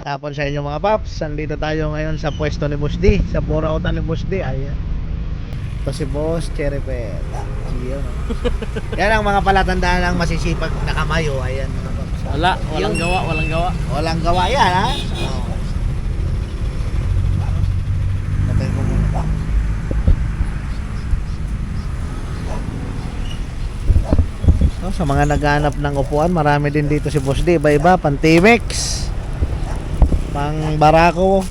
Tapos sa inyo mga paps, nandito tayo ngayon sa pwesto ni Boss D, sa burautan ni Boss D. Ayan. Ito si Boss Cherry Pet. Yun. Yan ang mga palatandaan ng masisipag na kamayo. Ayan mga paps. Walang gawa. Walang gawa yan ha. Oh. Patay ko muna. So, sa mga naghahanap ng upuan, marami din dito si Boss D. Iba-iba, pang Timex, pang Barako,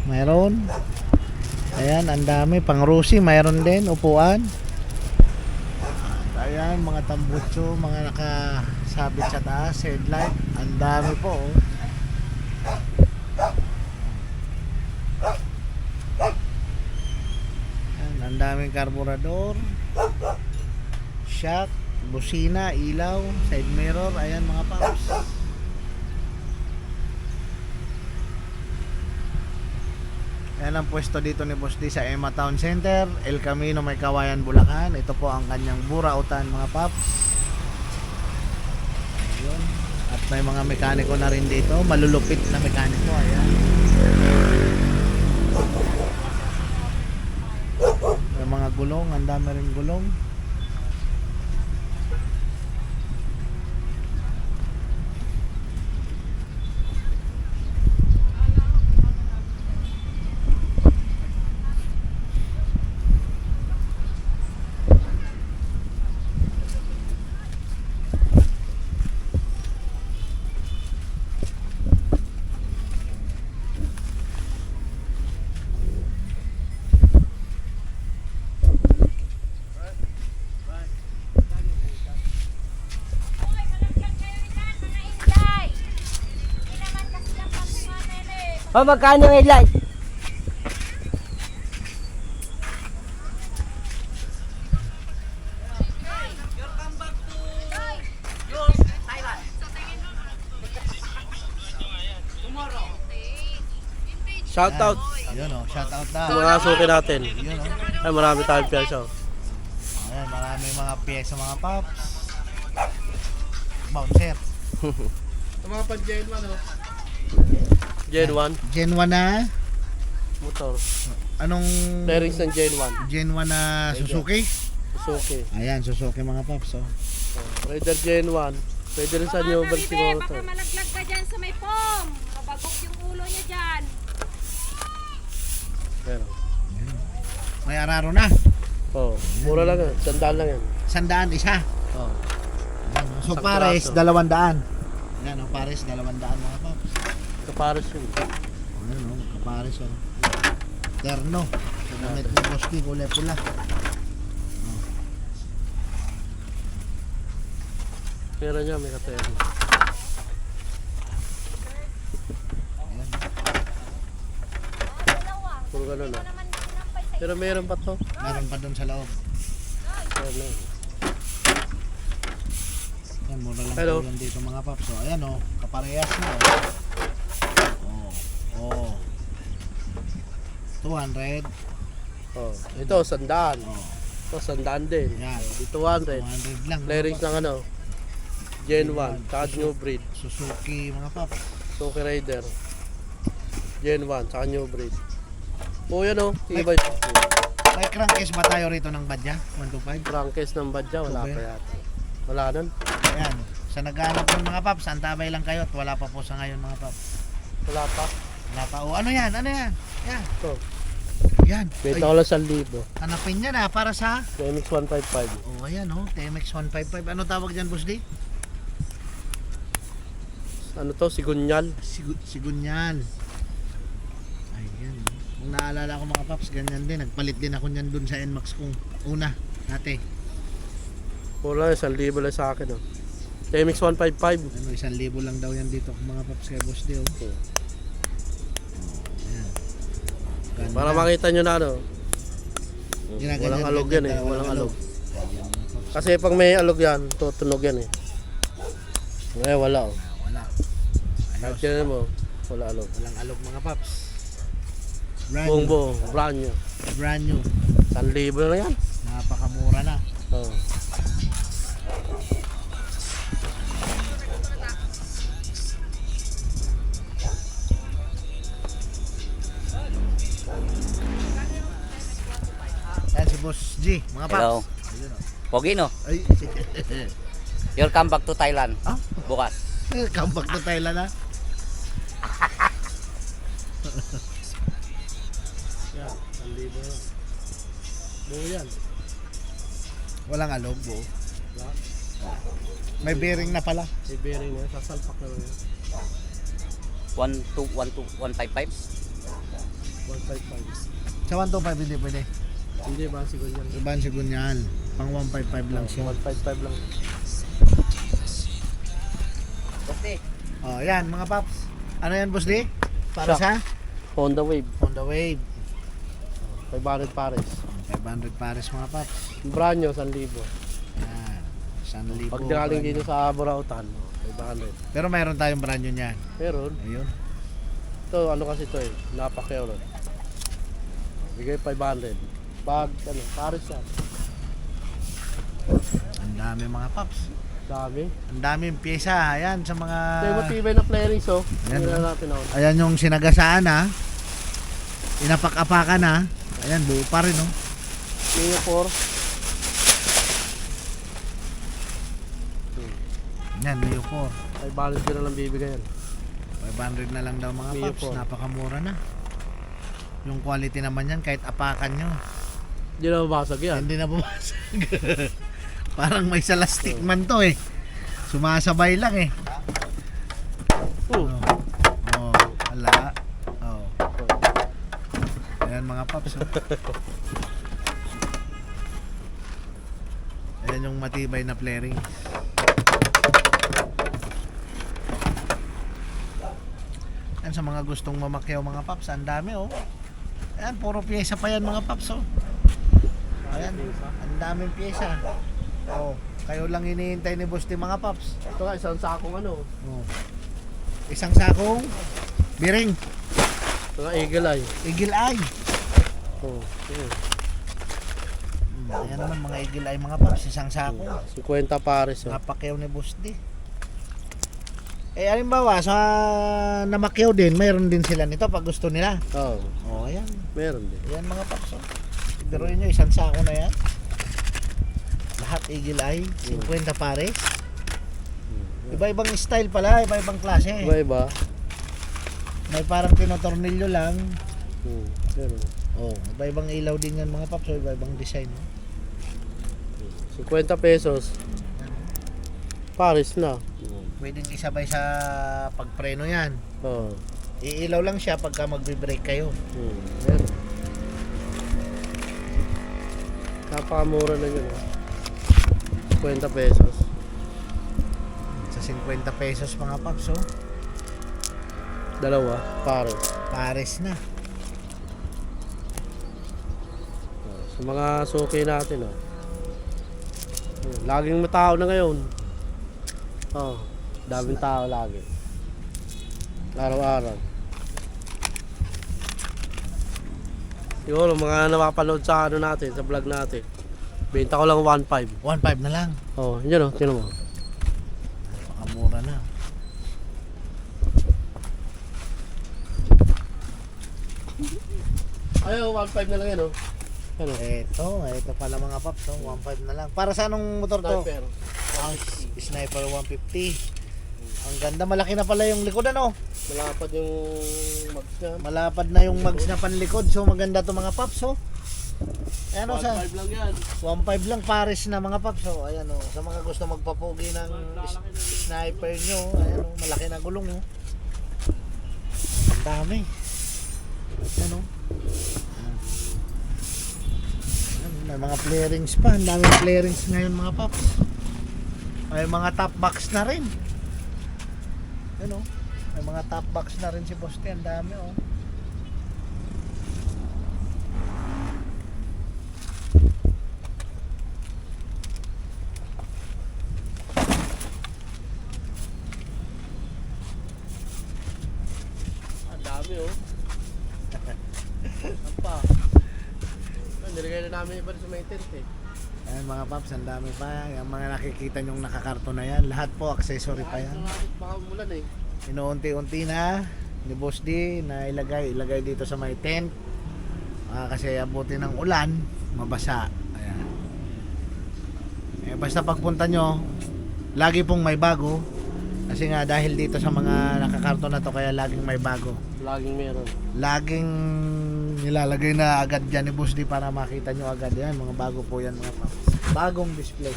mayroon. Ayan, ang dami. Pang Rusi, mayroon din upuan. Ayan, mga tambutso, mga nakasabit sa taas, headlight. Ang dami po. Oh. Ayan, ang daming karburador, shock, busina, ilaw, side mirror. Ayan mga paps. Yan ang pwesto dito ni Boss D sa Emma Town Center, El Camino, May Kawayan, Bulacan. Ito po ang kanyang burautan mga paps. Ayun. At may mga mekaniko na rin dito, malulupit na mekaniko. Ayan. May mga gulong, ang dami rin gulong. Oh, magkano ang headlight? Shout out Ayun o, shout out na. sa mga suki natin. Ayun o. Ay, marami tayong pyesa. Ayan, marami mga pyesa mga paps. Bouncer. Sa mga pan-Gen 1, no? Gen 1 Gen 1 na. motor. Anong Bearings ng Gen 1. Gen 1 na Suzuki? Suzuki. Ayan, Suzuki mga paps. Oh. Raider Gen 1. Pwede rin sa new bag siguro to. Baka malaglag ka dyan sa may pom. Mabagok yung ulo niya dyan. Pero, May araro na. oh, mura lang yan. Sandaan lang yan. 100 isa. Oh. Ayan, oh. So Isang pares, piraso. 200. Ayan, oh, pares, 200 mga paps. Kapares yun. Ayan, oh, kapares. Oh. Terno. Damit ng Boski, kulay pula. Pera niya may katero. Ayan. Puro ganun ah. Pero meron pa to. Meron pa doon sa loob. Meron. Ayan, mura lang Hello. po yan dito mga paps. So, ayan oh, kaparehas na oh. Oh. 200. Oh, ito sandaan. Oh. Ito sandaan din. Yan. Di 200. 200 lang. mga Bearings paps. ng ano? Gen 1, tsaka new breed. Suzuki mga paps. Suzuki Raider. Gen 1, tsaka new breed. Oh, yan oh. Iba May crankcase ba tayo rito ng Badya? 125? crankcase ng badya. Wala pa yata. Wala nun. Ayan. Sa naghahanap ng mga paps, antabay lang kayo at wala pa po sa ngayon mga paps. Wala pa. Wala pa. Oh, ano yan? Ano yan? Yan. Ito. Yan. Benta ko lang 1,000. Hanapin niya na para sa... MX 155. Oh, ayan oh. TMX 155. Ano tawag dyan, Boss D? Ano to? Sigunyal. Sigunyal. Ayan. Kung naalala ko mga paps, ganyan din. Nagpalit din ako niyan dun sa NMAX kong una. Dati. Wala, 1,000 lang sa akin oh. MX 155. Ano, 1,000 lang daw yan dito mga paps kay Boss D oh. Ayan. Ganda. Para makita nyo na ano. Ginaganyan, Walang alog ganyan, yan eh. walang Walang alog. Ayan, mga paps. Kasi pag may alog yan, tutunog yan eh. Ngayon wala oh. Wala. Kahit yan mo, wala alog. Walang alog mga paps. Brand Buong new. buo, brand new. Brand new. 1,000 na yan. Napakamura na. Oh. G, mga paps. Hello. Ayun, oh. Pogi no? Ay, You'll come back to Thailand. Ah? Bukas. comeback na Thailand na. Yan, 1,000 yan. Buo yan. Walang alog, buo. Wala. May bearing na pala. May bearing na yan. Sasalpak na lang yan. 155. 155. Sa 125 hindi pwede. Hindi ba siguro yan? Iban si Gunyan. Pang 155 lang siya. 155 lang. Okay. Oh, yan mga paps. Ano yan, Boss D? Para Shock. sa Honda Wave. Honda Wave. 500 pares. 500 pares mga paps. Yung brand nyo, 1,000. Yan. 1,000. Pag galing dito sa Burautan, 500. Pero mayroon tayong brand new niyan. Meron. Ayun. Ito, ano kasi ito eh. Napakyaw ron. Bigay 500. Pag, ano, pares yan. Ang dami mga paps. Dami. Ang daming pyesa. Ayan sa mga... Ito yung matibay na flarings oh. Ayan, Tingnan oh. natin oh. Ayan yung sinagasaan ha. Inapak-apakan ha. Ayan, buo pa rin oh. Mio 4. Ayan, Mio 4. 500 ko na lang bibigay yan. 500 na lang daw mga Mio paps. 4. Napakamura na. Yung quality naman yan kahit apakan nyo. Hindi na mabasag yan. Hindi na bumasag. Parang may salastik man to eh. Sumasabay lang eh. Oh. Oh, ala. Oh. Ayan mga paps. Oh. Ayan yung matibay na flaring. Ayan sa mga gustong mamakyaw mga paps. Ang dami oh. Ayan, puro pyesa pa yan mga paps oh. Ayan, ang daming pyesa. Oh, kayo lang hinihintay ni Boss T mga paps. Ito nga, isang sakong ano. Oh. Isang sakong biring, Ito nga, eagle eye. eagle eye. Oh. Ayan. Ayan naman mga eagle eye mga paps, isang sako. 50 pares oh. Napakyaw ni Boss D. Eh, halimbawa, sa namakyaw din, mayroon din sila nito pag gusto nila. Oh. Oh, ayan. Meron din. Ayan mga paps. Oh. Biruin nyo, isang sako na yan. Lahat eagle eye, 50 pares. Iba-ibang style pala, iba-ibang klase. Iba-iba. May parang tinotornilyo lang. Meron. Oh, iba-ibang ilaw din yan mga paps, oh, iba-ibang design. 50 pesos. Pares na. Pwedeng isabay sa pagpreno yan. Oh. Iilaw lang siya pagka magbe-brake kayo. Meron. Napakamura na yun. 50 pesos. Sa 50 pesos mga paps, oh. Dalawa. Pares. Pares na. Sa mga suki natin, oh. Laging matao na ngayon. Oh, daming tao lagi. Araw-araw. Siguro mga napapanood sa ano natin, sa vlog natin. Benta ko lang 1.5. 1.5 na lang. Oh, yun oh, tingnan mo. Pakamura na. Ayaw, 1.5 na lang yan oh. Ano? Ito pala mga paps, oh. 1.5 na lang. Para sa anong motor to? Sniper. Sniper 150. Ang ganda, malaki na pala yung likod ano. Malapad yung mags niya. Malapad na yung mags na panlikod. So maganda to mga paps, oh. Ayan oh, sa 1.5 lang yan. 1.5 lang pares na mga paps, oh. Ayan oh, sa mga gusto magpapugi ng sniper nyo, ayan oh, malaki na gulong oh. Ang dami. Ayan oh. Ayan, may mga flarings pa, ang daming flarings ngayon mga paps. May mga top box na rin. Ayan oh, may mga top box na rin si Boss T, ang dami oh. Ang dami oh. Ang pa. Nilagay na namin iba sa may tent eh. Ayan mga paps, ang dami pa. Yung mga nakikita nyong nakakarto na yan, lahat po accessory pa yan. Baka umulan eh. Inuunti-unti na ni Boss D na ilagay dito sa may tent. Kasi abutin ng ulan, mabasa. Ayan. Basta pagpunta nyo, lagi pong may bago. Kasi nga dahil dito sa mga nakakarton na to, kaya laging may bago. Laging meron. Laging nilalagay na agad dyan ni Boss D para makita nyo agad yan. Mga bago po yan mga paps. Bagong display.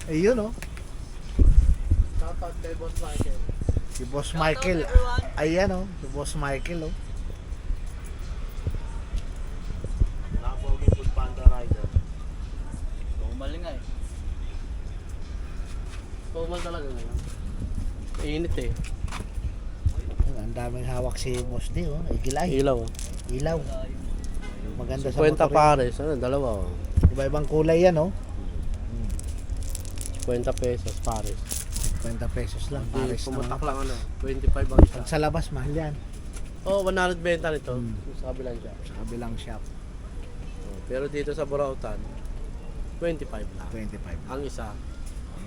Ayun oh. Shoutout kay Boss Michael. Si Boss Michael. Ayan oh. Si Boss Michael oh. Nakapoging Food Panda Rider. Tumal nga eh. Tumal talaga ngayon. Init eh. Ang daming hawak si Boss D oh. Igilay. Ilaw. Ilaw. Maganda sa 50 motor yan. pares. Ano, dalawa oh. Iba-ibang kulay yan oh. 50 pesos pares. 50 pesos lang. Pares na Pumutak mga. lang ano. 25 ang isa. Pag sa labas, mahal yan. Oh, 100 benta nito. Hmm. Sa kabilang siya. Sa kabilang shop, Oh, pero dito sa Burautan, 25 lang. 25. Ang isa.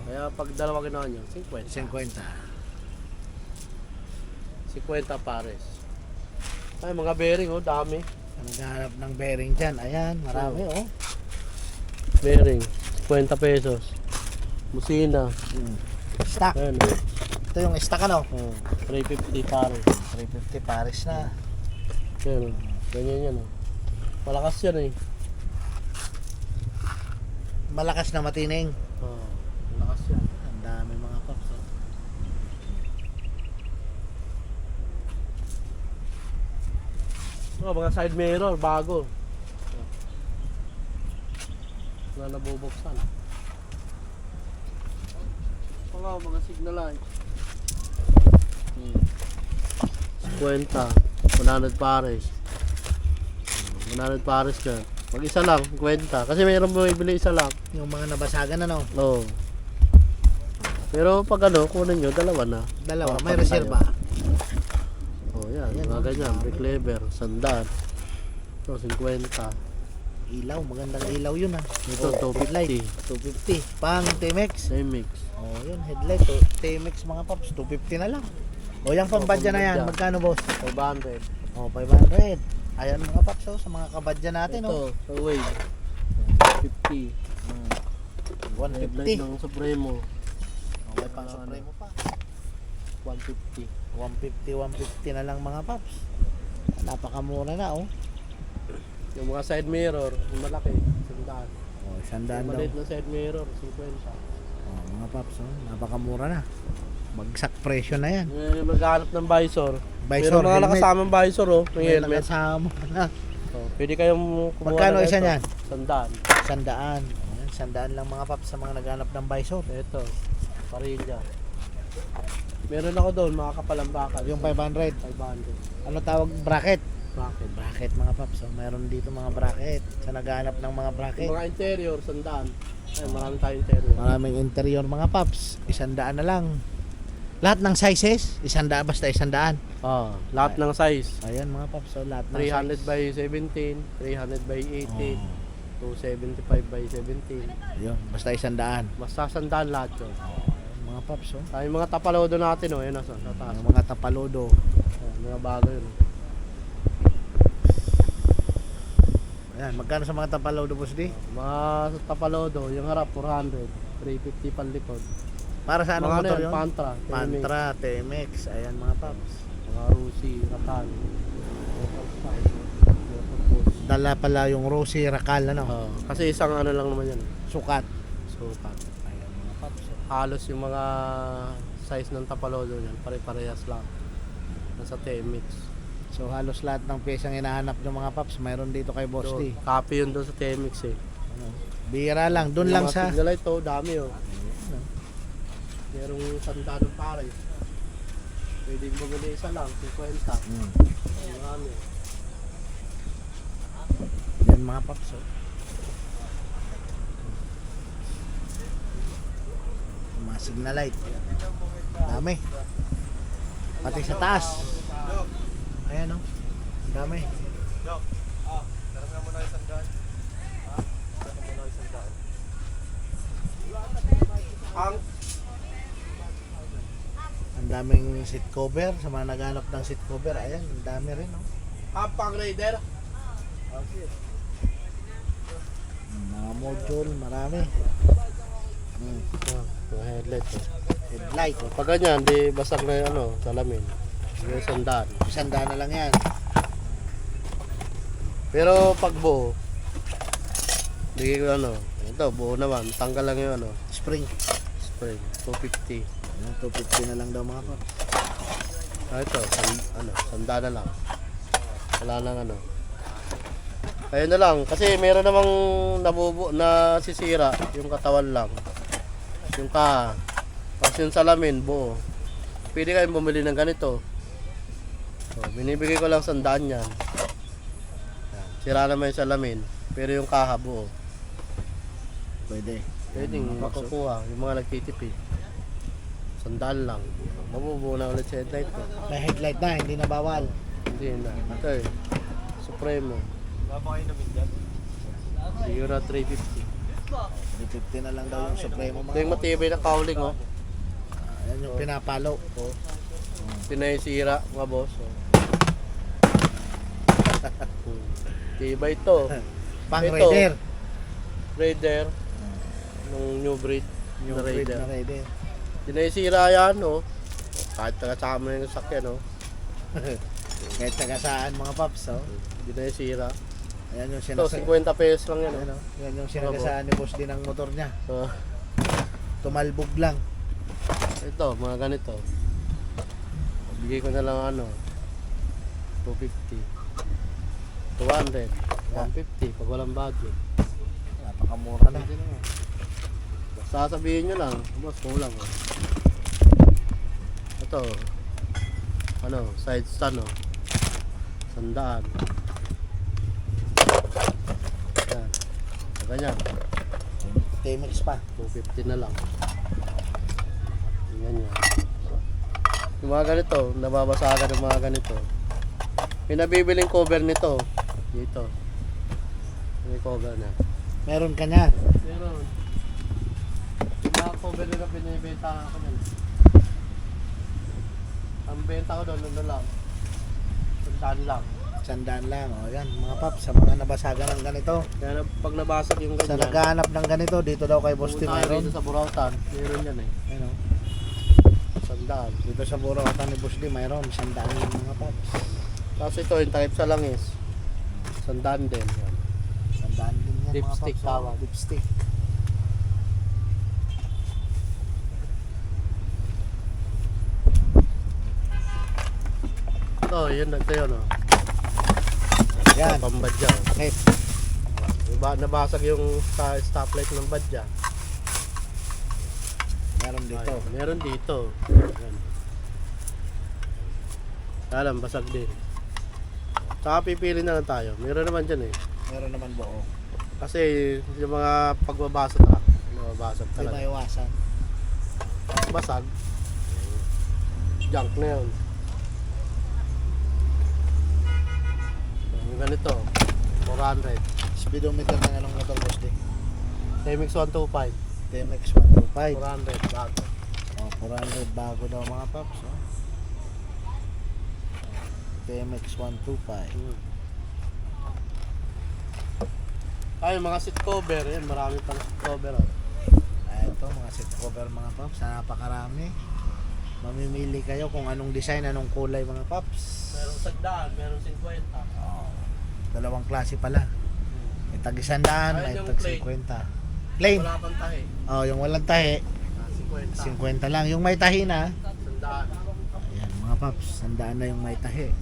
Kaya pag dalawa ginawa nyo, 50. 50. 50 pares. Ay, mga bearing oh, dami. Naghahanap ng bearing dyan. Ayan, marami oh. Bearing, 50 pesos. Musina. Stock. Ayan. Ito yung stock ano? Oh, 350 pares. 350 pares na. Ayan, oh. Ganyan yan oh. Malakas yan eh. Malakas na matining. Oh, malakas yan. Ang dami mga paps. Oh. Oh, mga side mirror, bago. Wala nabubuksan. Mga signal light. 50, 100 pares. 100 pares ka. Pag isa lang, 50. Kasi mayroon bumibili isa lang. Yung mga nabasagan ano? Oo. Pero pag ano, kunin nyo, dalawa na. Dalawa, Oh, may pag reserba. Oh, yan. Yan, Mga oh. ganyan. Brake lever, sandaan. Ito, 50. Ilaw, magandang ilaw yun ah. Ito, Oh, headlight. 250. 250. Pang T-Max. Mix. Oh, yun, headlight. Oh, T-Max mga paps, 250 na lang. O, yung pambadya na yan, pambadya. magkano boss? 500. Oh, 500. Ayan mga paps, oh, sa mga kabadya natin, oh. Ito, sa Wave. 50. 150. Headlight ng Supremo. Okay, pang Supremo pa. 150. 150 na lang mga paps. Napakamura na, oh. Yung mga side mirror, yung malaki, 100. Oh, 100 Yung daw. maliit na side mirror, 50. Oh, mga paps, oh, napakamura na. Bagsak presyo na yan. Yung maghanap ng visor. Visor, Pero mga helmet. nakasamang visor, oh, may May helmet. nakasama na. Oh, pwede kayong kumuha Magkano ng isa ito. niyan? 100. 100. Ayan, 100 lang mga paps sa mga naghanap ng visor. Ito, parilla. Meron ako doon, mga kapalambakan. Yung 500. 500. Ano tawag? Bracket. Bracket. Bracket mga paps. So, meron dito mga bracket. Sa naghahanap ng mga bracket. Yung mga interior, 100. Ay, marami tayong interior. Maraming interior mga paps. 100 na lang. Lahat ng sizes, 100 basta 100. Ah, lahat ng size. Ayan mga paps. So, lahat ng 300 size. by 17, 300 by 18, Oh, 275 by 17. yun, basta 100. Basta sandaan lahat yun. Mga paps. Oh. Ay, mga tapalodo natin, oh, yun, sa taas. Yung mga tapalodo. Ayan, mga bago yun. Ayan, magkano sa mga tapalodo boss di? Mga tapalodo, yung harap 400, 350 panlikod. Para sa anong Mga motor ano yun? Pantra, Pantra, TMX. Ayan mga paps. mga Rusi, Rakan. Dala pala yung Rosy Racal ano? Kasi isang ano lang naman yan. Sukat. Sukat. Ayan mga paps. Oh. Halos yung mga size ng tapalodo yan, pare-parehas lang. Nasa TMX. So halos lahat ng pyesang hinahanap ng mga paps mayroon dito kay Boss D. Copy yun doon sa TMX eh. Ano? Bira lang, doon lang sa Signal light to, dami oh. Merong sanda ng pare. Pwede mo bumili isa lang, 50. Marami. Yan mga paps. Oh. Mga signal light. Dami. Pati sa taas. Ayan oh. Dami. Ang daming seat cover sa mga naghanap ng seat cover. Ayan, ang dami rin oh. Pang Raider. Mga module, marami. Yung headlight. Headlight. Pag ganyan, di basag na yung salamin. Yung sandaan. Isandaan na lang yan. Pero pag buo, bigay ko ito buo naman, tanggal lang yung Spring. spring, 250. Yung 250 na lang daw mga paps. Ito, sandaan na lang. Wala nang Ayun na lang, kasi meron namang nasisira, yung katawan lang. Yung tapos yung salamin, buo. Pwede kayong bumili ng ganito. So, binibigay ko lang 100 yan. Yan. Sira naman yung salamin, pero yung kaha buo. Pwede. Pwedeng makukuha, yung mga nagtitipid. 100 lang. Mabubuo na ulit sa headlight ko. May headlight na, hindi na bawal. Hindi na. Ito Supremo. Siguro 350. 350 na lang daw yung Supremo Ito mga yung matibay na cowling, oh. Yan yung pinapalo. Oh. Sinayisira, mga boss. Oh. Tibay ito. Pang Ito. Raider. Raider. Nung new breed. Yung na breed Raider. na Raider. Sinayisira yan, oh. Kahit taga-sama yung sakyan, oh. Kahit tagasaan mga paps, oh. Sinayisira. Ayan yung Ito, sinagasaan. 50 pesos lang yan, Ayan, oh. oh. Yan yung sinagasaan ni boss din ang motor niya. Oh. Tumalbog lang. Ito, mga ganito. Bigay ko na lang 250. 200. 150 pag walang budget. Napakamura na. Basta sabihin nyo lang, boss, kulang. Oh. Ito, side stand, oh. 100. Yan. Ganyan. T-Max pa. 250 na lang. Ganyan. Yung mga ganito, nababasagan ng mga ganito. May nabibiling cover nito. Dito. May cover na. Meron ka niya. Meron. Yung mga cover nila pinibenta ako nun. Ang benta ko doon, lang. 100 lang. Sandaan lang. O yan, mga paps, sa mga nabasagan ng ganito. Kaya pag nabasag yung Sa ganyan, naghahanap ng ganito, dito daw kay Boss Tim pumunta kayo mayroon. dito sa Burautan. Meron yan eh. Ano? 100. Dito sa Burautan ni Boss Tim mayroon. Sandaan yung mga paps. Tapos ito, yung takip sa langis. 100 din. Yan. Sandaan din yan Lipstick mga paps. tawag. Lipstick. Ito, yun. Ito yun, oh. Yan. Pambadya. Okay. Nabasag yung stoplight ng badya. Meron dito. Ay, meron dito. Yan. Alam, basag din. Saka pipili na lang tayo. Meron naman dyan eh. Meron naman buo. Kasi yung mga pagbabasag nababasag Hindi talaga. maiwasan. Basag. Junk na yun. Yung ganito. 400. Speedometer ng anong motor Boss Tim? TMX 125. TMX 125. 400 bago. Oh, 400 bago daw mga paps. Oh. TMX 125. Ay, mga seat cover. Yan, marami pang seat cover. Oh. Ito, mga seat cover mga paps. Napakarami. Mamimili kayo kung anong design, anong kulay mga paps. Merong sagdaan, merong 50. Oh, dalawang klase pala. May tag 100, may Ayun yung tag plain. 50. Plain. Wala pang tahi. Oh, yung walang tahi, 50. 50 lang. Yung may tahi na, Sandaan. ayan mga paps, sandaan na yung may tahi.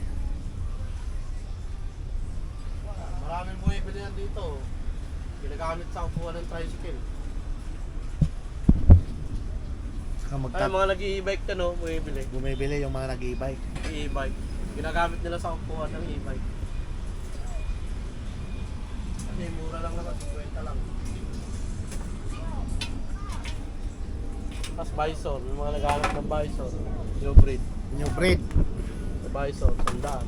Maraming bumibili yan dito. Ginagamit sa upuan ng tricycle. Saka Ay, mga nag-i-e-bike ka no, bumibili. bumibili yung mga nag-e-bike. E-bike. Ginagamit nila sa upuan ng e-bike. Kasi mura lang naman, 50 lang. Tapos Bison, yung mga naghahanap ng Bison. New breed. New breed. Bison, sandaan.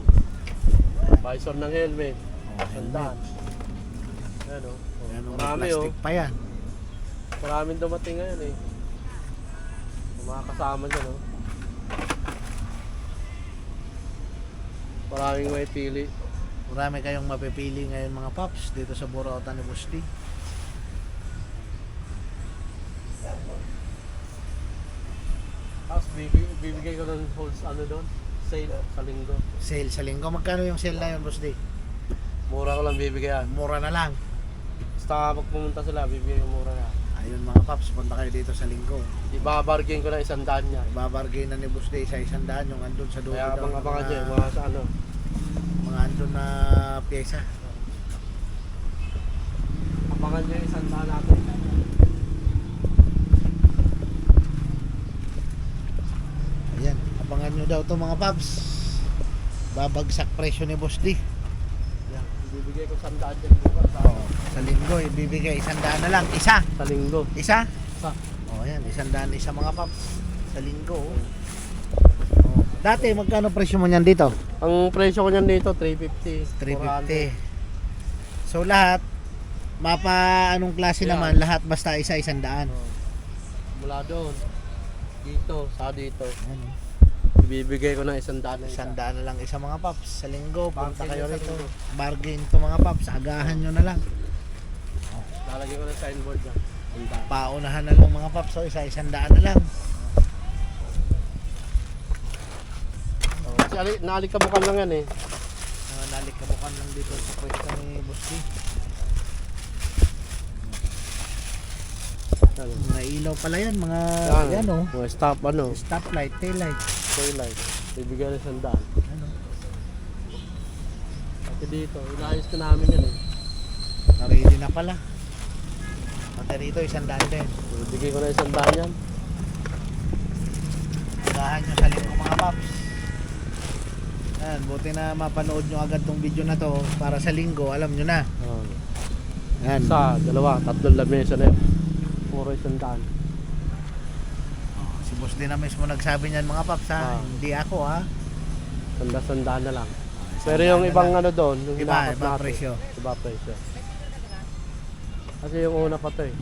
Bison ng helmet. Oh, Sandaan. Ayan o. Ayan, may Marami o. plastic pa yan. Maraming dumating ngayon eh. Yung mga kasama dyan o. Maraming may pili. Marami kayong mapipili ngayon mga paps dito sa Burautan ni Boss D. Tapos bibigay ko ng holds ano doon, sale sa linggo. Sale sa linggo. Magkano yung sale na yun, Boss D? Mura ko lang bibigyan. Mura na lang. Basta pag pumunta sila, bibigay ko mura na. Ayun mga paps, punta kayo dito sa linggo. Ibabargain ko na 100 niya. Babargain na ni Boss D sa 100 yung andun sa dulo. Kaya daw, abang-abangan nyo yung mga sa ano. mga andun na pyesa. Abangan nyo yung 100 natin. Ayan, abangan nyo daw to mga paps. Babagsak presyo ni Boss D. Yan, bibigay ko 100 dyan bukas. Oo, sa linggo ibibigay 100 na lang. Isa. Sa linggo. Isa? Isa. Oh, ayan, 100 isa mga paps. Sa linggo. Oh. Dati magkano presyo mo niyan dito? Ang presyo ko niyan dito, 350. 350. So lahat mapa anong klase Yeah. naman, lahat basta isa 100. Oh. Mula doon. Dito, sa dito. Ano? Ibibigay ko ng 100 na isa. 100 na lang isa mga paps. Sa linggo, punta Bargain kayo sa rito. linggo. Bargain to mga paps. Agahan nyo na lang. Lalagay ko ng signboard dyan. 100. Paunahan na lang mga paps. So isa 100 na lang. Oh, kasi naalikabukan lang yan eh. Mga nalikabukan lang dito sa pwesto ni Boss D. Ano? Mga ilaw pala yan. Mga Yan, yan oh. Mga stop ano, Stoplight, taillight. taillight. Ibigay ng 100. Ano? Kasi dito, inaayos na namin yan eh. Ready na pala. Pati rito 100 din. Ibigay ko na 100 yan. Agahan nyo sa linggo mga paps. Yan, buti na mapanood nyo agad tong video na to para sa linggo, alam nyo na. Oh. Yan. Isa, dalawa, tatlong lamesa na yun. Puro 100. Si Boss din na mismo nagsabi niyan mga paps ha. Ah. Hindi ako ha. 100 na lang. Pero yung ibang ano doon, yung Iba hinakot natin, presyo. Iba presyo. Kasi yung una pa to eh.